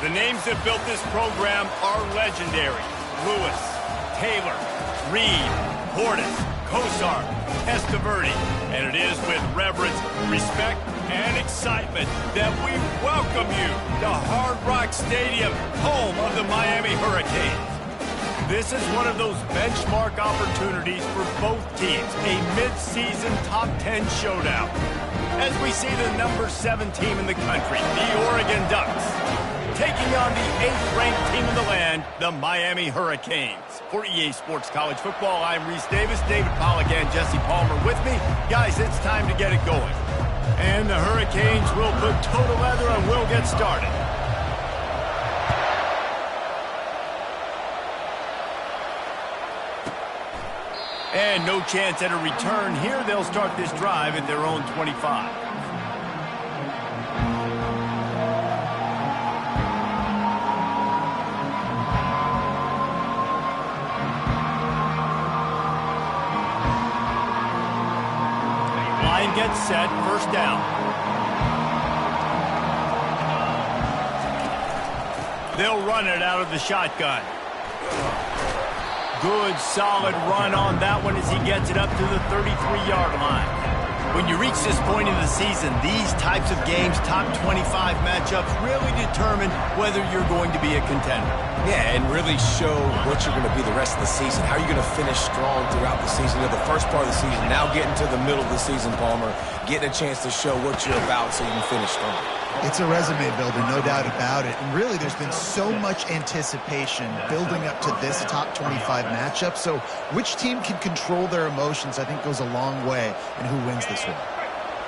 The names that built this program are legendary. Lewis, Taylor, Reed, Portis, Kosar, Testaverde. And it is with reverence, respect, and excitement that we welcome you to Hard Rock Stadium, home of the Miami Hurricanes. This is one of those benchmark opportunities for both teams, a mid-season top 10 showdown. As we see the number 7 team in the country, the Oregon Ducks, taking on the 8th-ranked team in the land, the Miami Hurricanes. For EA Sports College Football, I'm Reese Davis, David Pollack, and Jesse Palmer with me. Guys, it's time to get it going. And the Hurricanes will put total leather and we'll get started. And no chance at a return here. They'll start this drive at their own 25. Line gets set, first down. They'll run it out of the shotgun. Good, solid run on that one as he gets it up to the 33-yard line. When you reach this point in the season, these types of games, top 25 matchups, really determine whether you're going to be a contender. Yeah, and really show what you're going to be the rest of the season. How are you going to finish strong throughout the season? The first part of the season, now getting to the middle of the season, Palmer, getting a chance to show what you're about so you can finish strong. It's a resume builder, no doubt about it. And really, there's been so much anticipation building up to this top 25 matchup. So which team can control their emotions, I think, goes a long way in who wins this one.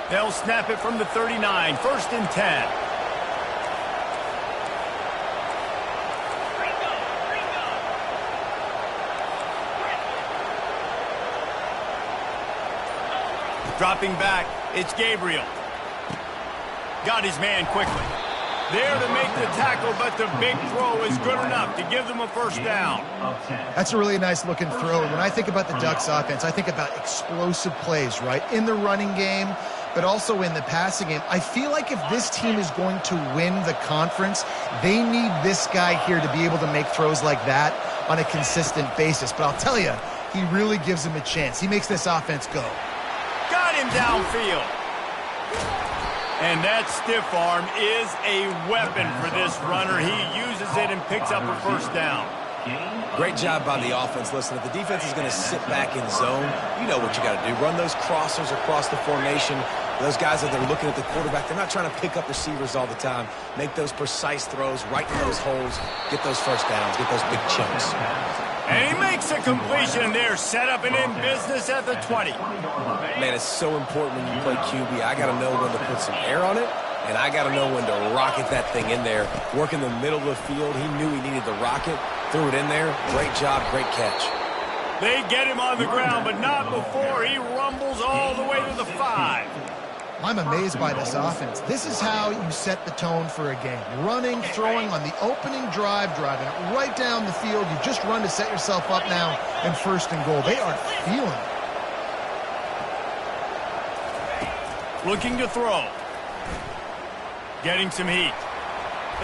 They'll snap it from the 39, first and 10. Dropping back, it's Gabriel. Got his man quickly. There to make the tackle, but the big throw is good enough to give them a first down. That's a really nice looking throw. And when I think about the Ducks offense, I think about explosive plays, right? In the running game, but also in the passing game. I feel like if this team is going to win the conference, they need this guy here to be able to make throws like that on a consistent basis. But I'll tell you, he really gives him a chance. He makes this offense go. Got him downfield. And that stiff arm is a weapon for this runner. He uses it and picks up a first down. Great job by the offense. Listen, if the defense is going to sit back in zone, you know what you got to do. Run those crossers across the formation. Those guys that they're looking at the quarterback, they're not trying to pick up receivers all the time. Make those precise throws right in those holes. Get those first downs. Get those big chunks. And he makes a completion there, set up and in business at the 20. Man, it's so important when you play QB. I got to know when to put some air on it, and I got to know when to rocket that thing in there. Work in the middle of the field. He knew he needed the rocket, threw it in there. Great job, great catch. They get him on the ground, but not before he rumbles all the way to the 5. I'm amazed by this offense. This is how you set the tone for a game. Running, throwing on the opening drive, driving it right down the field. You just run to set yourself up now in first and goal. They are feeling it. Looking to throw. Getting some heat.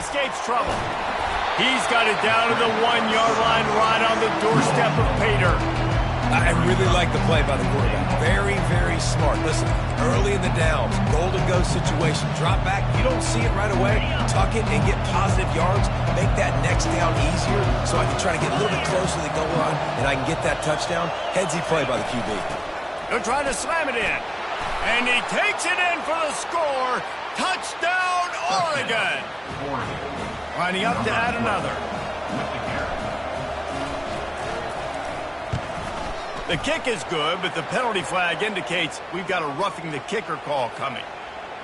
Escapes trouble. He's got it down to the 1-yard line right on the doorstep of Pater. I really like the play by the quarterback. Very, very smart. Listen, early in the downs, golden-go situation. Drop back. You don't see it right away. Tuck it and get positive yards. Make that next down easier so I can try to get a little bit closer to the goal line and I can get that touchdown. Headsy play by the QB. They're trying to slam it in. And he takes it in for the score. Touchdown, Oregon. Lining up to add another. The kick is good, but the penalty flag indicates we've got a roughing the kicker call coming.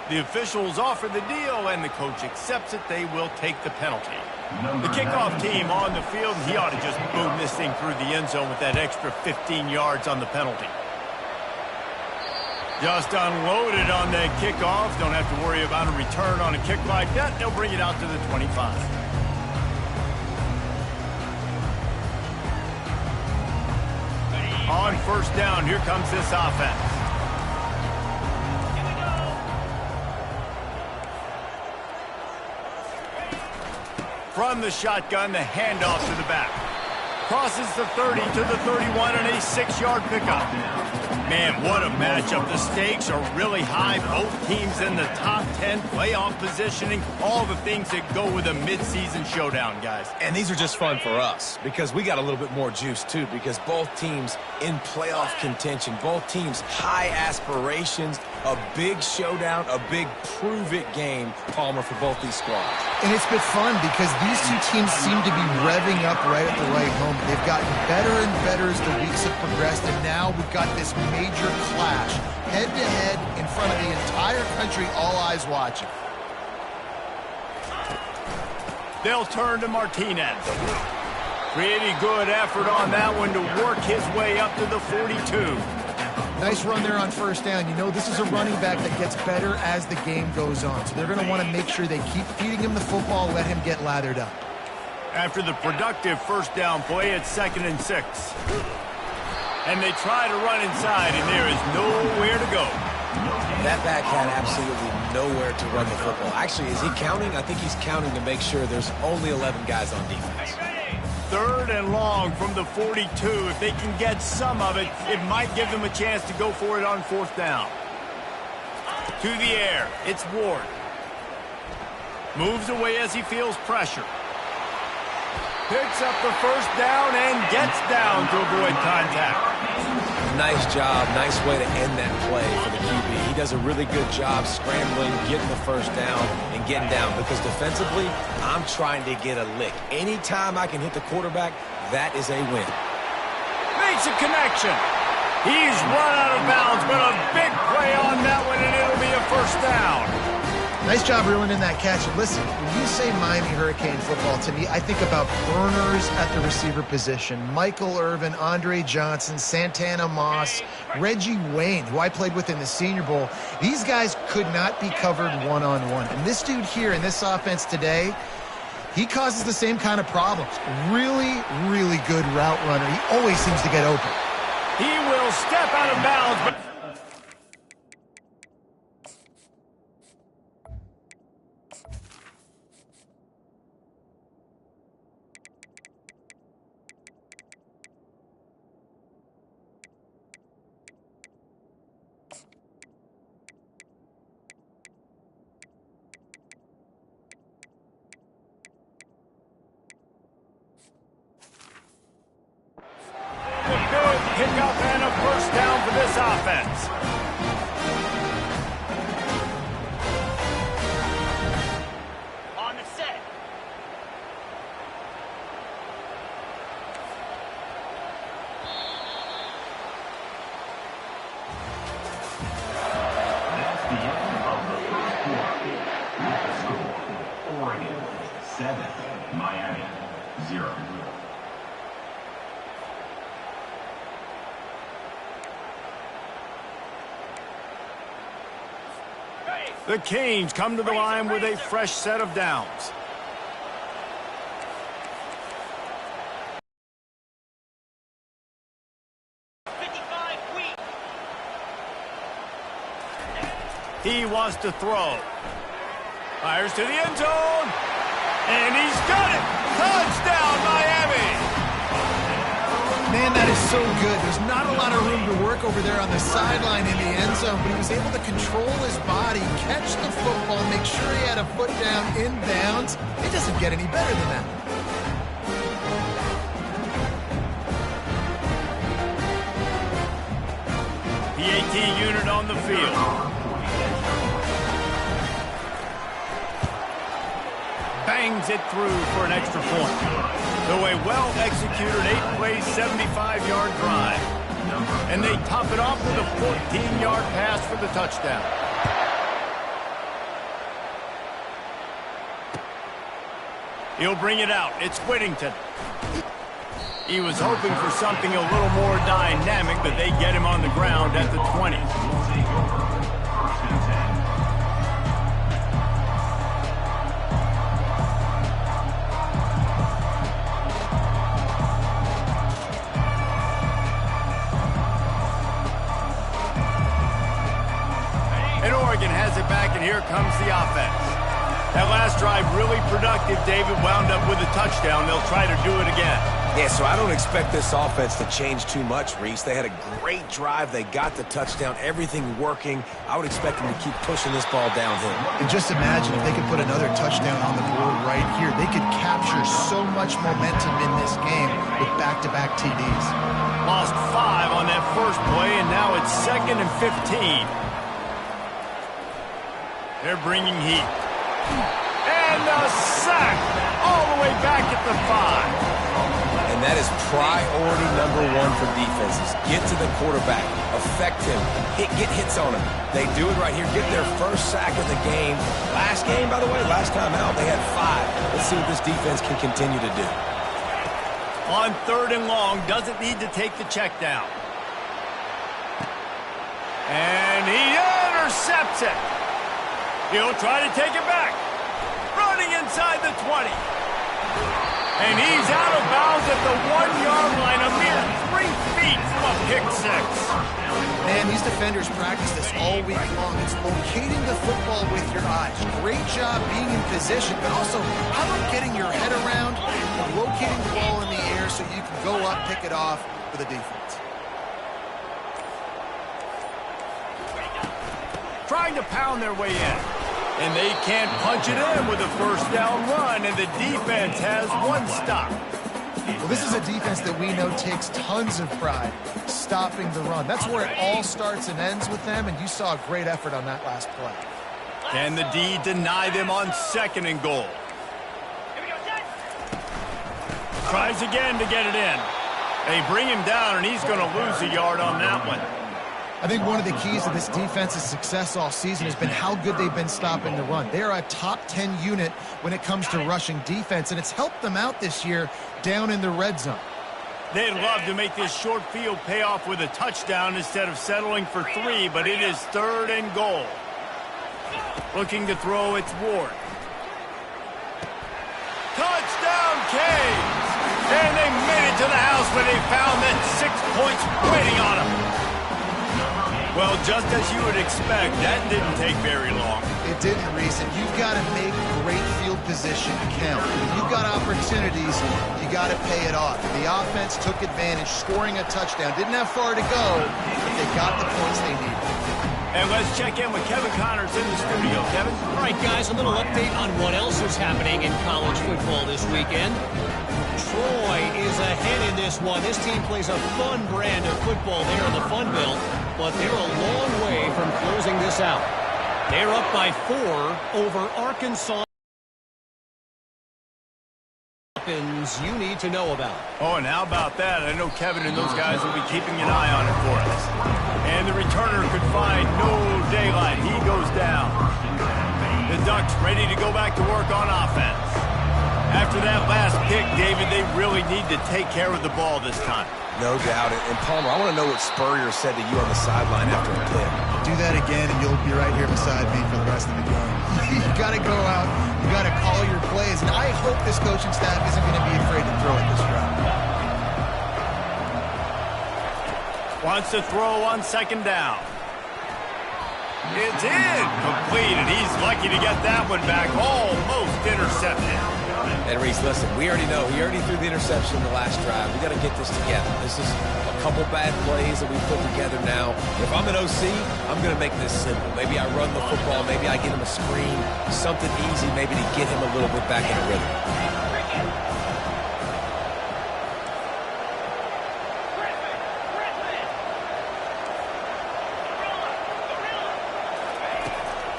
The officials offer the deal, and the coach accepts it. They will take the penalty. The kickoff team on the field, he ought to just boom this thing through the end zone with that extra 15 yards on the penalty. Just unloaded on that kickoff. Don't have to worry about a return on a kick like that. They'll bring it out to the 25. On first down, here comes this offense. From the shotgun, the handoff to the back. Crosses the 30 to the 31 and a 6-yard pickup. Man, what a matchup. The stakes are really high. Both teams in the top 10, playoff positioning, all the things that go with a midseason showdown, guys. And these are just fun for us because we got a little bit more juice, too, because both teams in playoff contention, both teams high aspirations, a big showdown, a big prove-it game, Palmer, for both these squads. And it's been fun because these two teams seem to be revving up right at the right moment. They've gotten better and better as the weeks have progressed, and now we've got this major clash, head-to-head, in front of the entire country, all eyes watching. They'll turn to Martinez. Pretty good effort on that one to work his way up to the 42. Nice run there on first down. You know, this is a running back that gets better as the game goes on, so they're going to want to make sure they keep feeding him the football, let him get lathered up. After the productive first down play, it's 2nd and 6. And they try to run inside, and there is nowhere to go. That back had absolutely nowhere to run the football. Actually, is he counting? I think he's counting to make sure there's only 11 guys on defense. 3rd and long from the 42. If they can get some of it, it might give them a chance to go for it on 4th down. To the air, it's Ward. Moves away as he feels pressure. Picks up the first down and gets down to avoid contact. Nice job. Nice way to end that play for the QB. He does a really good job scrambling, getting the first down, and getting down. Because defensively, I'm trying to get a lick. Anytime I can hit the quarterback, that is a win. Makes a connection. He's run out of bounds, but a big play on that one, and it'll be a first down. Nice job reeling in that catch. And listen, when you say Miami Hurricane football, to me, I think about burners at the receiver position. Michael Irvin, Andre Johnson, Santana Moss, Reggie Wayne, who I played with in the Senior Bowl. These guys could not be covered one-on-one. And this dude here in this offense today, he causes the same kind of problems. Really, really good route runner. He always seems to get open. He will step out of bounds, but pickup and a first down for this offense. On the set. That's the end of the first quarter. With the score, Oregon 7, Miami 0. The Canes come to the line with a fresh set of downs. He wants to throw. Fires to the end zone. And he's got it. Touchdown, Miami. Man, that is so good. There's not a lot of room to work over there on the sideline in the end zone, but he was able to control his body, catch the football, make sure he had a foot down in bounds. It doesn't get any better than that. PAT unit on the field. Bangs it through for an extra point. So a well-executed 8-play, 75-yard drive. And they top it off with a 14-yard pass for the touchdown. He'll bring it out. It's Whittington. He was hoping for something a little more dynamic, but they get him on the ground at the 20. And Oregon has it back, and here comes the offense. That last drive really productive. David wound up with a touchdown. They'll try to do it again. Yeah, so I don't expect this offense to change too much, Reese. They had a great drive. They got the touchdown. Everything working. I would expect them to keep pushing this ball downhill. And just imagine if they could put another touchdown on the board right here. They could capture so much momentum in this game with back-to-back TDs. Lost 5 on that first play, and now it's 2nd and 15. They're bringing heat. And a sack all the way back at the 5. And that is priority number 1 for defenses. Get to the quarterback. Affect him. Get hits on him. They do it right here. Get their first sack of the game. Last game, by the way, last time out, they had 5. Let's see what this defense can continue to do. On 3rd and long, doesn't need to take the check down. And he intercepts it. He'll try to take it back. Running inside the 20. And he's out of bounds at the 1-yard line, a mere 3 feet from a pick 6. Man, these defenders practice this all week long. It's locating the football with your eyes. Great job being in position, but also how about getting your head around and locating the ball in the air so you can go up, pick it off for the defense. Trying to pound their way in. And they can't punch it in with a first down run, and the defense has 1 stop. Well, this is a defense that we know takes tons of pride stopping the run. That's where it all starts and ends with them, and you saw a great effort on that last play. Can the D deny them on 2nd and goal? Tries again to get it in. They bring him down, and he's going to lose a yard on that one. I think one of the keys to this defense's success all season has been how good they've been stopping the run. They're a top 10 unit when it comes to rushing defense, and it's helped them out this year down in the red zone. They'd love to make this short field pay off with a touchdown instead of settling for 3, but it is 3rd and goal. Looking to throw, it's Ward. Touchdown, Canes! And they made it to the house where they found that 6 points waiting on them. Well, just as you would expect, that didn't take very long. It didn't, Reese, and you've got to make great field position count. When you've got opportunities, you got to pay it off. The offense took advantage, scoring a touchdown. Didn't have far to go, but they got the points they needed. And let's check in with Kevin Connors in the studio. Kevin? All right, guys, a little update on what else is happening in college football this weekend. Troy is ahead in this one. This team plays a fun brand of football there in the Fun Belt, but they're a long way from closing this out. They're up by 4 over Arkansas. You need to know about. Oh, and how about that? I know Kevin and those guys will be keeping an eye on it for us. And the returner could find no daylight. He goes down. The Ducks ready to go back to work on offense. After that last pick, David, they really need to take care of the ball this time. No doubt. And Palmer, I want to know what Spurrier said to you on the sideline after the pick. Do that again, and you'll be right here beside me for the rest of the game. You got to go out. You got to call your plays, and I hope this coaching staff isn't going to be afraid to throw it this round. Wants to throw on 2nd down. It's in. Complete, and he's lucky to get that one back. Almost intercepted. And Reese, listen, we already know. He already threw the interception in the last drive. We got to get this together. This is a couple bad plays that we put together now. If I'm an OC, I'm going to make this simple. Maybe I run the football. Maybe I get him a screen. Something easy maybe to get him a little bit back in a rhythm.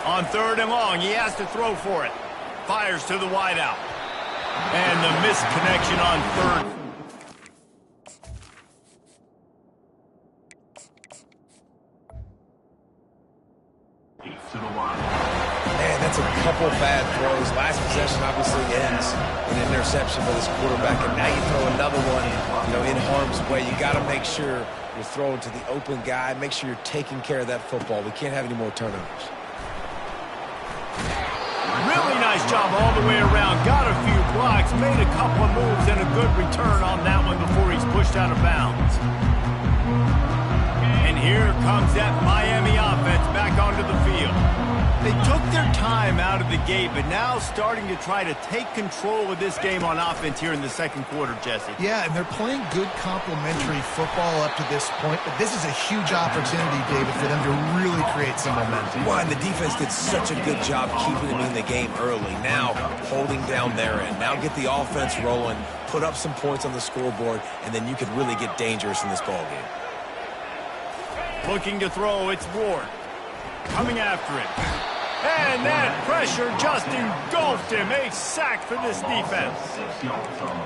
On 3rd and long, he has to throw for it. Fires to the wideout. And the misconnection on 3rd. Man, that's a couple bad throws. Last possession obviously ends in an interception for this quarterback, and now you throw another one, in harm's way. You got to make sure you're throwing to the open guy. Make sure you're taking care of that football. We can't have any more turnovers. Really nice job all the way around. Got a few blocks, made a couple of moves, and a good return on that one before he's pushed out of bounds. And here comes that Miami offense back onto the field. They took their time out of the gate, but now starting to try to take control of this game on offense here in the second quarter, Jesse. Yeah, and they're playing good complementary football up to this point, but this is a huge opportunity, David, for them to really create some momentum. Well, and the defense did such a good job keeping them in the game early. Now holding down their end. Now get the offense rolling, put up some points on the scoreboard, and then you could really get dangerous in this ball game. Looking to throw, it's Ward. Coming after it. And that pressure just engulfed him. A sack for this defense.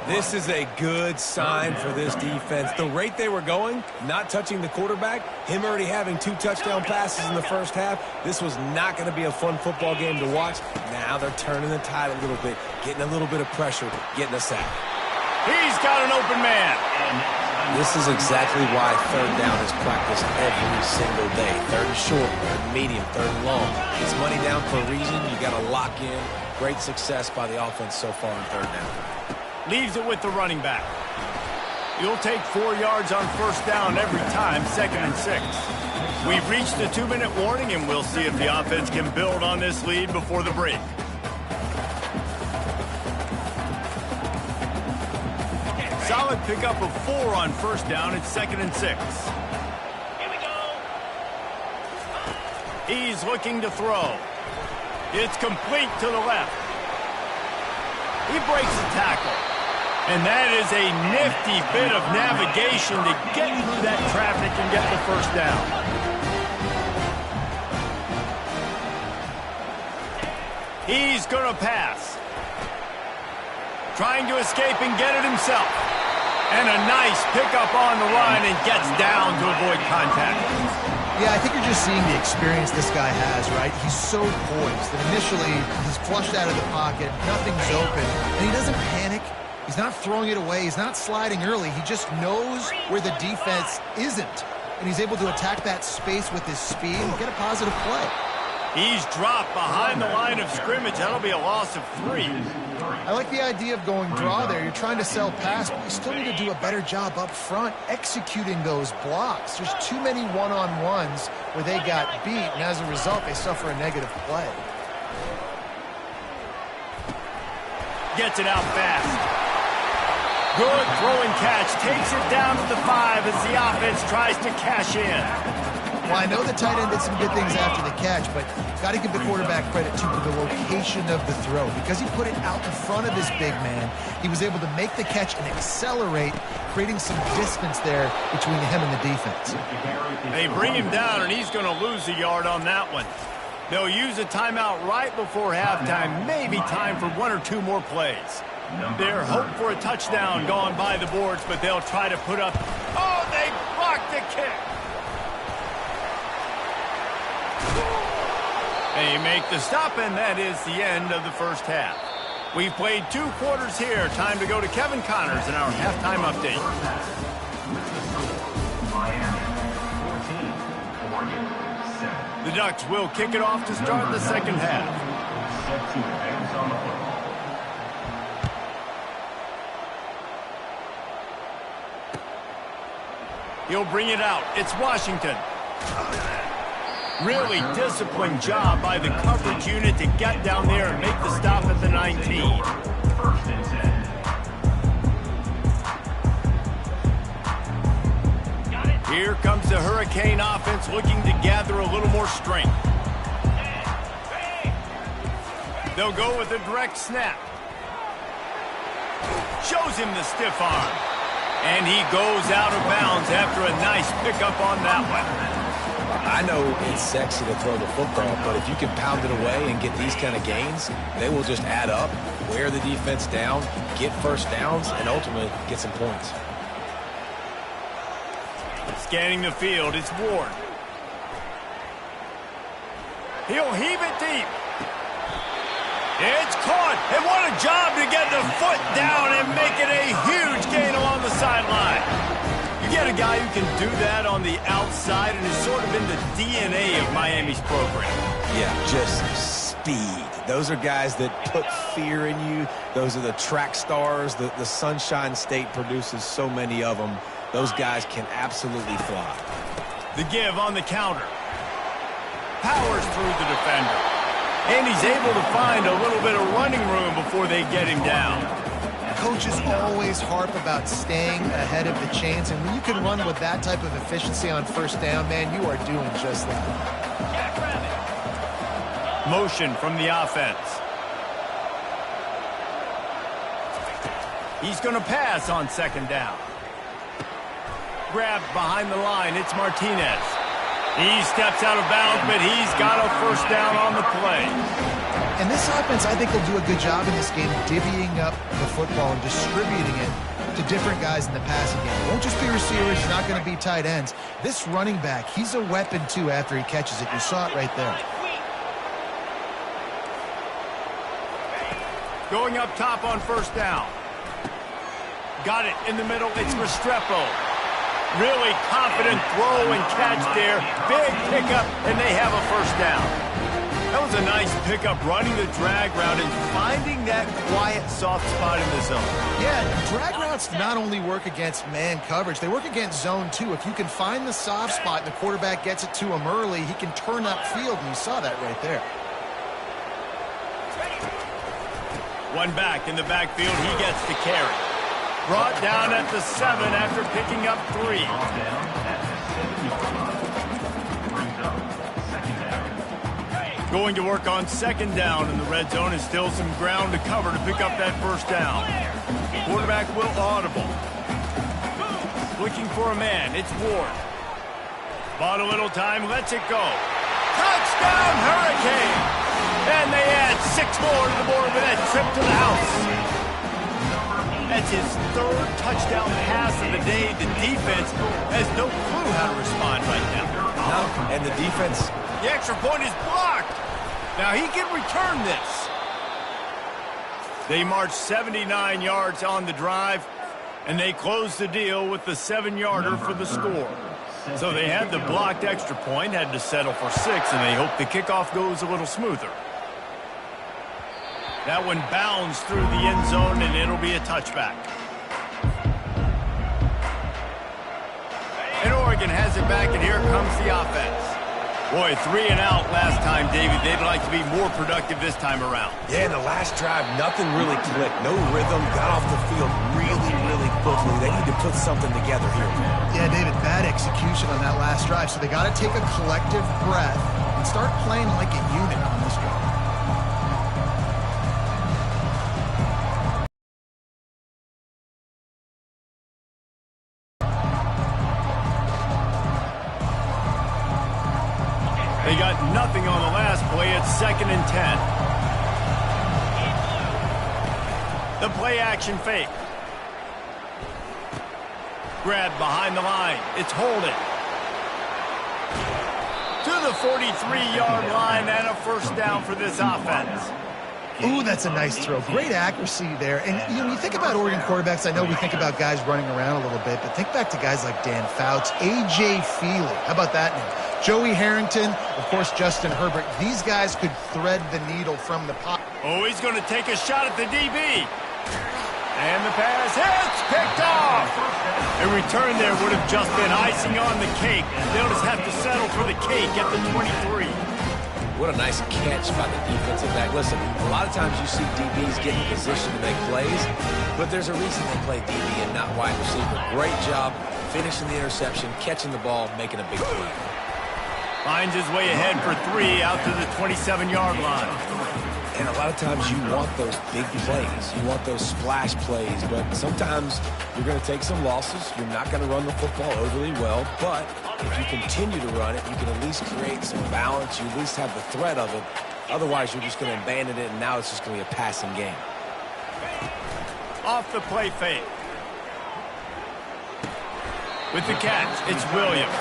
This is a good sign for this defense. The rate they were going, not touching the quarterback, him already having 2 touchdown passes in the first half, this was not going to be a fun football game to watch. Now they're turning the tide a little bit, getting a little bit of pressure, getting a sack. He's got an open man. This is exactly why third down is practiced every single day. Third and short, third and medium, third and long. It's money down for a reason. You got to lock in. Great success by the offense so far on third down. Leaves it with the running back. You'll take 4 yards on first down every time, 2nd and 6. We've reached the 2-minute warning, and we'll see if the offense can build on this lead before the break. Solid pickup of 4 on first down. It's 2nd and 6. Here we go. He's looking to throw. It's complete to the left. He breaks the tackle. And that is a nifty bit of navigation to get through that traffic and get the first down. He's going to pass. Trying to escape and get it himself. And a nice pickup on the run and gets down to avoid contact. Yeah, I think you're just seeing the experience this guy has, right? He's so poised that initially he's flushed out of the pocket, nothing's open, and he doesn't panic. He's not throwing it away. He's not sliding early. He just knows where the defense isn't, and he's able to attack that space with his speed and get a positive play. He's dropped behind the line of scrimmage. That'll be a loss of 3. I like the idea of going draw there. You're trying to sell pass, but you still need to do a better job up front executing those blocks. There's too many one-on-ones where they got beat, and as a result, they suffer a negative play. Gets it out fast. Good throw and catch. Takes it down to the 5 as the offense tries to cash in. Well, I know the tight end did some good things after the catch, but got to give the quarterback credit, too, for the location of the throw. Because he put it out in front of his big man, he was able to make the catch and accelerate, creating some distance there between him and the defense. They bring him down, and he's going to lose a yard on that one. They'll use a timeout right before halftime, maybe time for 1 or 2 more plays. Their hope for a touchdown gone by the boards, but they'll try to put up... Oh, they blocked the kick! They make the stop, and that is the end of the first half. We've played 2 quarters here. Time to go to Kevin Connors in our halftime update. The Ducks will kick it off to start the second half. He'll bring it out. It's Washington. Really disciplined job by the coverage unit to get down there and make the stop at the 19. First and 10. Here comes the Hurricane offense looking to gather a little more strength. They'll go with a direct snap. Shows him the stiff arm. And he goes out of bounds after a nice pickup on that one. I know it's sexy to throw the football, but if you can pound it away and get these kind of gains, they will just add up, wear the defense down, get first downs, and ultimately get some points. Scanning the field, it's Ward. He'll heave it deep. It's caught, and what a job to get the foot down and make it a huge gain along the sideline. You get a guy who can do that on the outside and is sort of in the DNA of Miami's program. Yeah, just speed. Those are guys that put fear in you. Those are the track stars. The Sunshine State produces so many of them. Those guys can absolutely fly. The give on the counter. Powers through the defender. And he's able to find a little bit of running room before they get him down. Coaches always harp about staying ahead of the chains, and when you can run with that type of efficiency on first down, man, you are doing just that. Motion from the offense. He's going to pass on second down. Grabbed behind the line. It's Martinez. He steps out of bounds, but he's got a first down on the play. And this offense, I think, will do a good job in this game divvying up the football and distributing it to different guys in the passing game. It won't just be receivers. It's not going to be tight ends. This running back, he's a weapon, too, after he catches it. You saw it right there. Going up top on first down. Got it in the middle. It's Restrepo. Really confident throw and catch there. Big pickup, and they have a first down. That was a nice pickup, running the drag route and finding that quiet, soft spot in the zone. Yeah, drag routes not only work against man coverage, they work against zone too. If you can find the soft spot and the quarterback gets it to him early, he can turn upfield, and you saw that right there. One back in the backfield, he gets the carry. Brought down at the 7 after picking up 3. Going to work on second down in the red zone, and still some ground to cover to pick up that first down. Quarterback will audible. Looking for a man, it's Ward. Bought a little time, lets it go. Touchdown Hurricane! And they add 6 more to the board with that trip to the house. That's his 3rd touchdown pass of the day. The defense has no clue how to respond right now. No, and the defense... The extra point is blocked. Now he can return this. They march 79 yards on the drive, and they close the deal with the 7-yarder for the score. So they had the blocked extra point, had to settle for 6, and they hope the kickoff goes a little smoother. That one bounds through the end zone, and it'll be a touchback. And Oregon has it back, and here comes the offense. Boy, 3 and out last time, David. They'd like to be more productive this time around. Yeah, in the last drive, nothing really clicked. No rhythm, got off the field really, really quickly. They need to put something together here. Yeah, David, bad execution on that last drive, so they got to take a collective breath and start playing like a unit on this drive. They got nothing on the last play. It's 2nd and 10. The play action fake. Grabbed behind the line. It's Holden. To the 43-yard line and a first down for this offense. Ooh, that's a nice throw. Great accuracy there. And you think about Oregon quarterbacks, I know we think about guys running around a little bit, but think back to guys like Dan Fouts, A.J. Feely. How about that name? Joey Harrington, of course, Justin Herbert. These guys could thread the needle from the pocket. Oh, he's going to take a shot at the DB. And the pass hits, picked off. A return there would have just been icing on the cake. They'll just have to settle for the cake at the 23. What a nice catch by the defensive back. Listen, a lot of times you see DBs get in position to make plays, but there's a reason they play DB and not wide receiver. Great job finishing the interception, catching the ball, making a big play. Finds his way ahead for 3 out to the 27-yard line. And a lot of times you want those big plays. You want those splash plays, but sometimes you're going to take some losses. You're not going to run the football overly well, but if you continue to run it, you can at least create some balance. You at least have the threat of it. Otherwise, you're just going to abandon it, and now it's just going to be a passing game. Off the play fake. With the catch, it's Williams.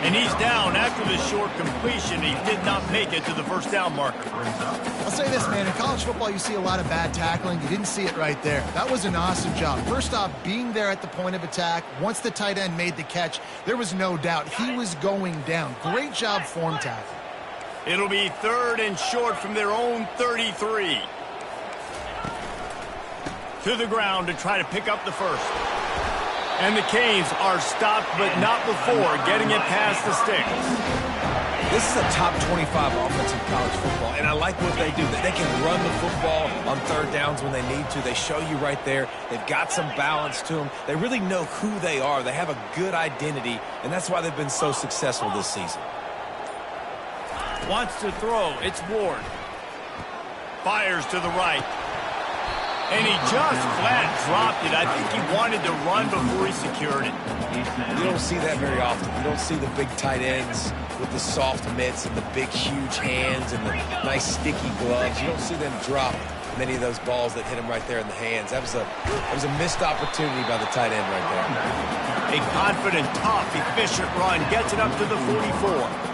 And he's down after the short completion. He did not make it to the first down marker. I'll say this, man. In college football, you see a lot of bad tackling. You didn't see it right there. That was an awesome job. First off, being there at the point of attack. Once the tight end made the catch, there was no doubt he was going down. Great job form tackle. It'll be 3rd and short from their own 33. To the ground to try to pick up the first. And the Canes are stopped, but not before getting it past the sticks. This is a top 25 offense in college football, and I like what they do. They can run the football on third downs when they need to. They show you right there. They've got some balance to them. They really know who they are. They have a good identity, and that's why they've been so successful this season. Wants to throw. It's Ward. Fires to the right. And he just flat dropped it. I think he wanted to run before he secured it. You don't see that very often. You don't see the big tight ends with the soft mitts and the big, huge hands and the nice, sticky gloves. You don't see them drop many of those balls that hit him right there in the hands. That was a missed opportunity by the tight end right there. A confident, tough, efficient run gets it up to the 44.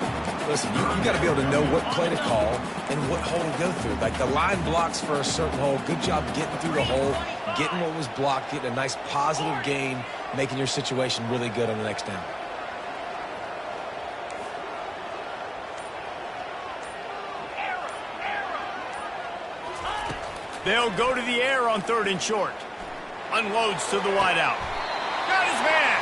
Listen, you got to be able to know what play to call and what hole to go through. Like the line blocks for a certain hole. Good job getting through the hole, getting what was blocked, getting a nice positive gain, making your situation really good on the next down. They'll go to the air on 3rd and short. Unloads to the wideout. Got his man.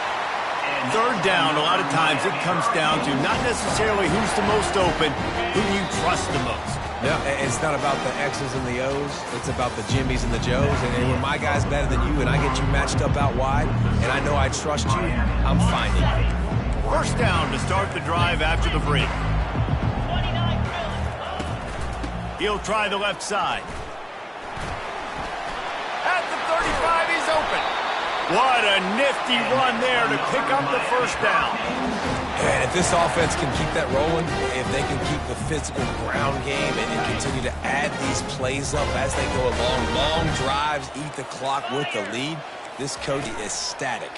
And 3rd down, a lot of times it comes down to not necessarily who's the most open, who you trust the most. Yeah, it's not about the X's and the O's. It's about the Jimmys and the Joes. And when my guy's better than you and I get you matched up out wide and I know I trust you, I'm finding you. 1st down to start the drive after the break. He'll try the left side. At the 35, he's open. What a nifty run there to pick up the 1st down. And if this offense can keep that rolling, if they can keep the physical ground game and continue to add these plays up as they go along, long drives, eat the clock with the lead, this coach is static.